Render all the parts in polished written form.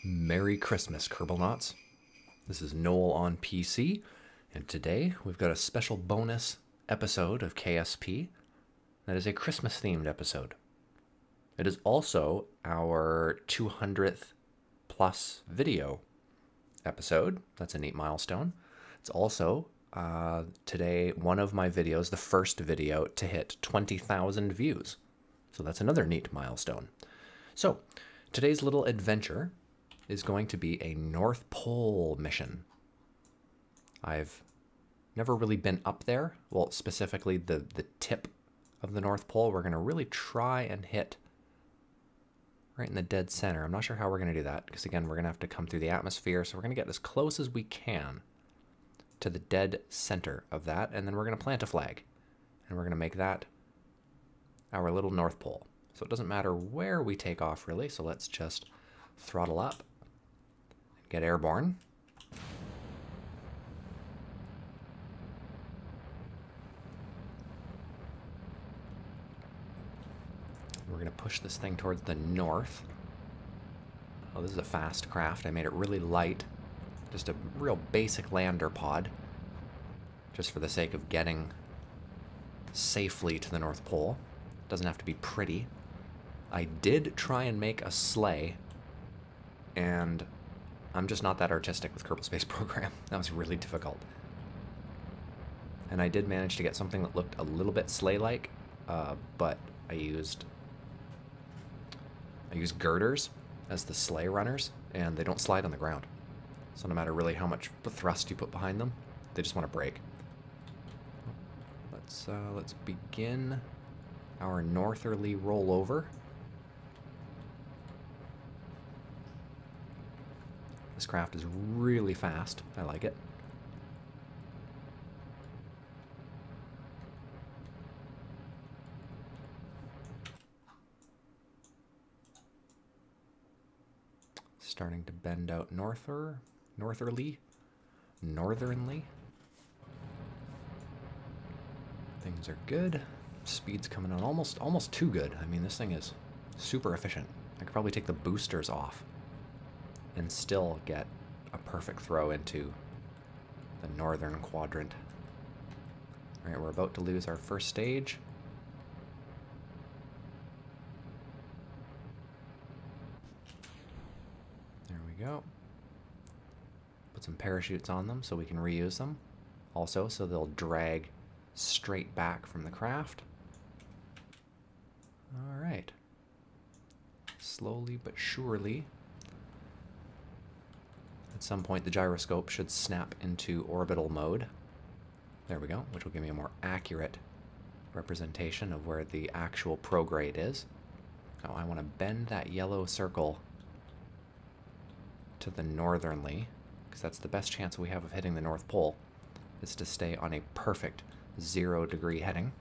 Merry Christmas, Kerbalnauts. This is Noel on PC, and today we've got a special bonus episode of KSP that is a Christmas-themed episode. It is also our 200th plus video episode. That's a neat milestone. It's also, today, one of my videos, the first video to hit 20,000 views. So that's another neat milestone. So, today's little adventure is going to be a North Pole mission. I've never really been up there. Well, specifically the tip of the North Pole. We're going to really try and hit right in the dead center. I'm not sure how we're going to do that, because again, we're going to have to come through the atmosphere, so we're going to get as close as we can to the dead center of that, and then we're going to plant a flag, and we're going to make that our little North Pole. So it doesn't matter where we take off, really, so let's just throttle up. Get airborne. We're going to push this thing towards the north. Oh, this is a fast craft. I made it really light. Just a real basic lander pod. Just for the sake of getting safely to the North Pole. Doesn't have to be pretty. I did try and make a sleigh, and I'm just not that artistic with Kerbal Space Program. That was really difficult. And I did manage to get something that looked a little bit sleigh-like, but I used girders as the sleigh runners, and they don't slide on the ground. So no matter really how much thrust you put behind them, they just want to break. Let's begin our northerly rollover. This craft is really fast. I like it. Starting to bend out northerly. Things are good. Speed's coming on almost too good. I mean, this thing is super efficient. I could probably take the boosters off and still get a perfect throw into the northern quadrant. All right, we're about to lose our first stage. There we go. Put some parachutes on them so we can reuse them. Also, so they'll drag straight back from the craft. All right. Slowly but surely, at some point the gyroscope should snap into orbital mode. There we go, which will give me a more accurate representation of where the actual prograde is. Oh, I want to bend that yellow circle to the northernly, because that's the best chance we have of hitting the North Pole, is to stay on a perfect 0-degree heading.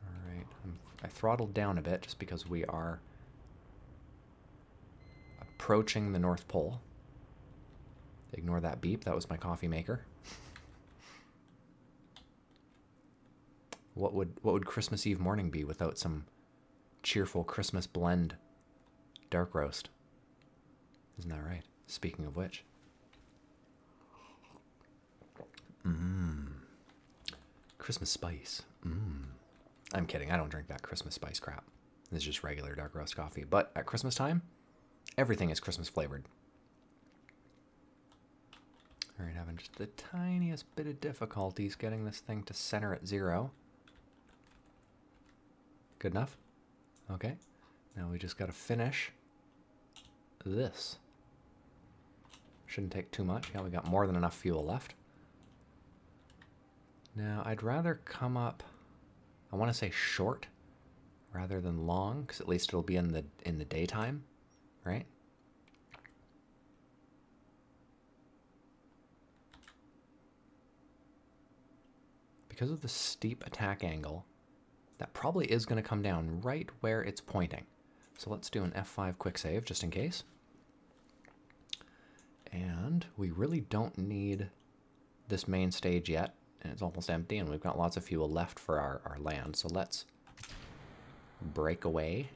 Alright, I throttled down a bit just because we are approaching the North Pole. Ignore that beep, that was my coffee maker. What would Christmas Eve morning be without some cheerful Christmas blend dark roast? Isn't that right? Speaking of which. Christmas spice. I'm kidding. I don't drink that Christmas spice crap. This is just regular dark roast coffee. But at Christmas time, everything is Christmas flavored. All right, having just the tiniest bit of difficulties getting this thing to center at 0. Good enough? Okay. Now we just got to finish this. Shouldn't take too much. Yeah, we got more than enough fuel left. Now, I'd rather come up, I want to say short rather than long, because at least it'll be in the daytime, right? Because of the steep attack angle, that probably is going to come down right where it's pointing. So let's do an F5 quick save just in case. And we really don't need this main stage yet. and it's almost empty, and we've got lots of fuel left for our land. So let's break away.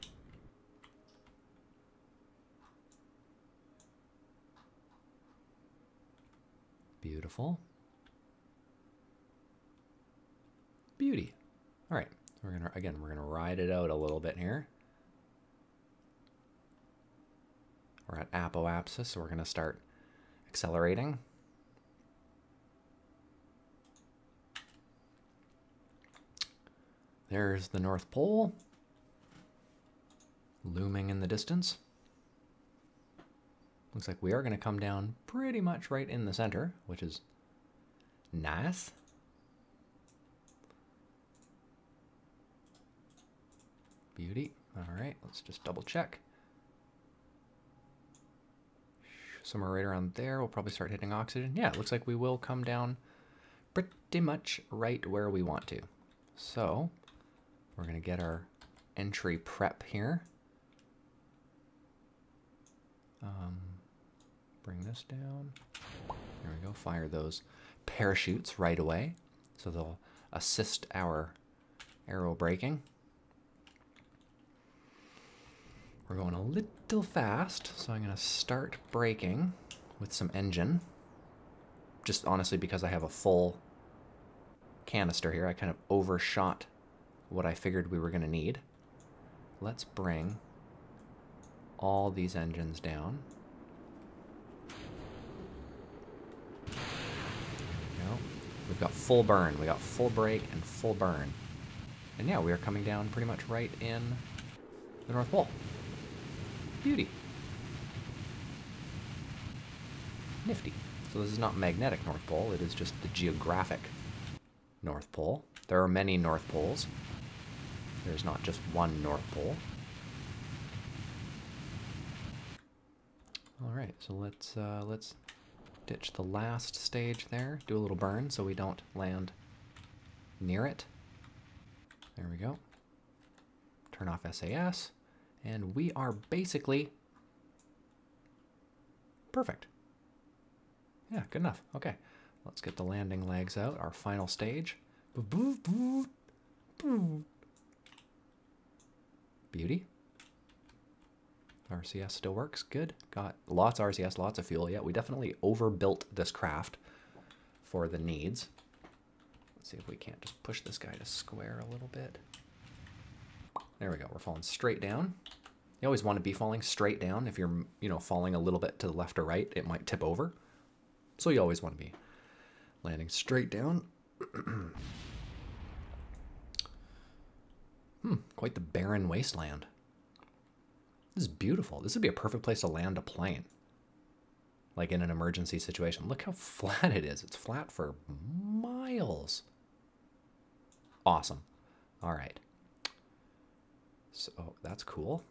Beautiful. Beauty. All right, we're gonna ride it out a little bit here. We're at apoapsis, so we're gonna start accelerating. There's the North Pole, looming in the distance. Looks like we are gonna come down pretty much right in the center, which is nice. Beauty. All right, let's just double check. Somewhere right around there, we'll probably start hitting oxygen. Yeah, it looks like we will come down pretty much right where we want to. So we're gonna get our entry prep here. Bring this down. There we go, fire those parachutes right away. So they'll assist our aero braking. We're going a little fast, so I'm going to start braking with some engine. Just honestly because I have a full canister here, I kind of overshot what I figured we were going to need. Let's bring all these engines down. There we go. We've got full burn. We got full brake and full burn. And yeah, we are coming down pretty much right in the North Pole. Beauty. Nifty. So this is not magnetic North Pole, it is just the geographic North Pole. There are many North Poles. There's not just one North Pole. All right, so let's ditch the last stage there. Do a little burn so we don't land near it. There we go. Turn off SAS. And we are basically perfect. Yeah, good enough. Okay, let's get the landing legs out, our final stage. Beauty. RCS still works, good. Got lots of RCS, lots of fuel. Yeah, we definitely overbuilt this craft for the needs. Let's see if we can't just push this guy to square a little bit. There we go, we're falling straight down. You always want to be falling straight down. If you're, falling a little bit to the left or right, it might tip over. So you always want to be landing straight down. Quite the barren wasteland. This is beautiful. This would be a perfect place to land a plane. Like in an emergency situation. Look how flat it is. It's flat for miles. Awesome. All right. So that's cool.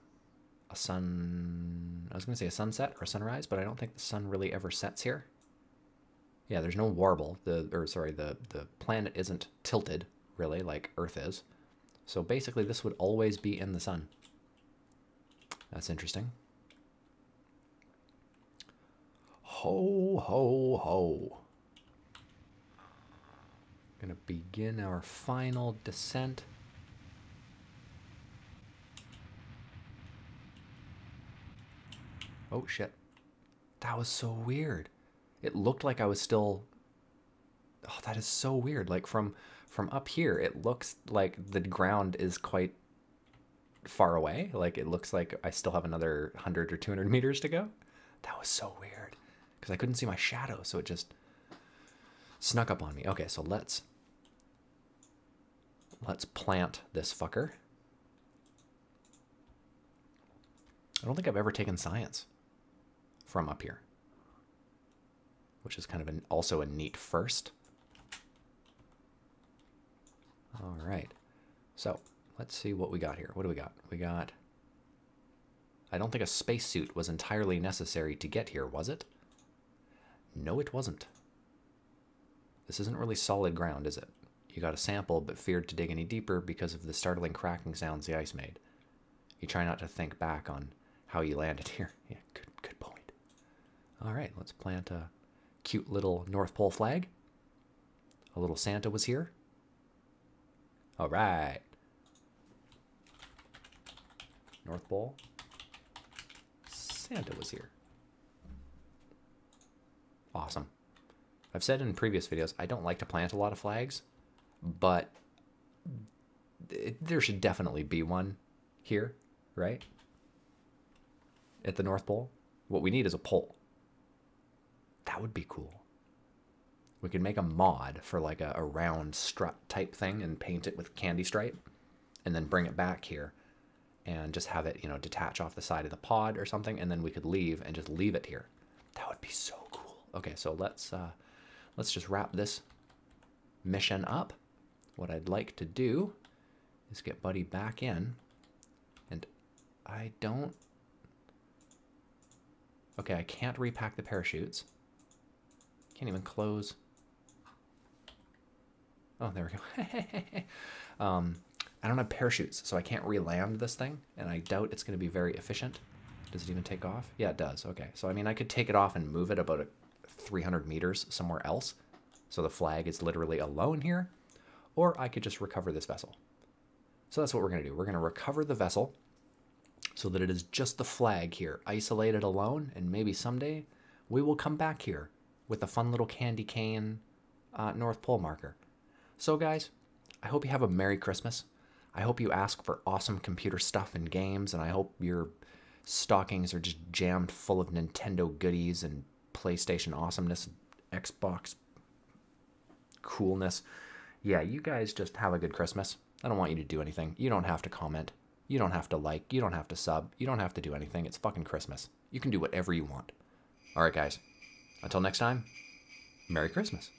A sun, I was gonna say a sunset or a sunrise, but I don't think the sun really ever sets here. Yeah, there's no warble. The planet isn't tilted really like Earth is. So basically this would always be in the sun. That's interesting. Ho, ho, ho. Gonna begin our final descent. Oh shit. That was so weird. It looked like I was still... Oh, that is so weird. Like from up here, it looks like the ground is quite far away. Like it looks like I still have another 100 or 200 meters to go. That was so weird. Because I couldn't see my shadow, so it just snuck up on me. Okay, so let's plant this fucker. I don't think I've ever taken science from up here, which is kind of also a neat first. All right, so let's see what we got here. What do we got? We got, I don't think a spacesuit was entirely necessary to get here, was it? No, it wasn't. This isn't really solid ground, is it? You got a sample, but feared to dig any deeper because of the startling cracking sounds the ice made. You try not to think back on how you landed here. Yeah, good point. All right, let's plant a cute little North Pole flag a little Santa was here. All right. North Pole. Santa was here. Awesome. I've said in previous videos, I don't like to plant a lot of flags, but there should definitely be one here, right? At the North Pole. What we need is a pole. That would be cool. We could make a mod for like a round strut type thing and paint it with candy stripe and then bring it back here and just have it, you know, detach off the side of the pod or something, and then we could leave and just leave it here. That would be so cool. Okay, so let's just wrap this mission up. What I'd like to do is get Buddy back in, and I don't... Okay, I can't repack the parachutes. Can't even close. Oh, there we go. I don't have parachutes, so I can't re-land this thing, and I doubt it's going to be very efficient. Does it even take off? Yeah, it does. Okay, so I mean, I could take it off and move it about 300 meters somewhere else, so the flag is literally alone here, or I could just recover this vessel. So that's what we're going to do. We're going to recover the vessel so that it is just the flag here, isolated alone, and maybe someday we will come back here with a fun little candy cane North Pole marker. So guys, I hope you have a Merry Christmas. I hope you ask for awesome computer stuff and games, and I hope your stockings are just jammed full of Nintendo goodies and PlayStation awesomeness, Xbox coolness. Yeah, you guys just have a good Christmas. I don't want you to do anything. You don't have to comment. You don't have to like. You don't have to sub. You don't have to do anything. It's fucking Christmas. You can do whatever you want. All right, guys. Until next time, Merry Christmas.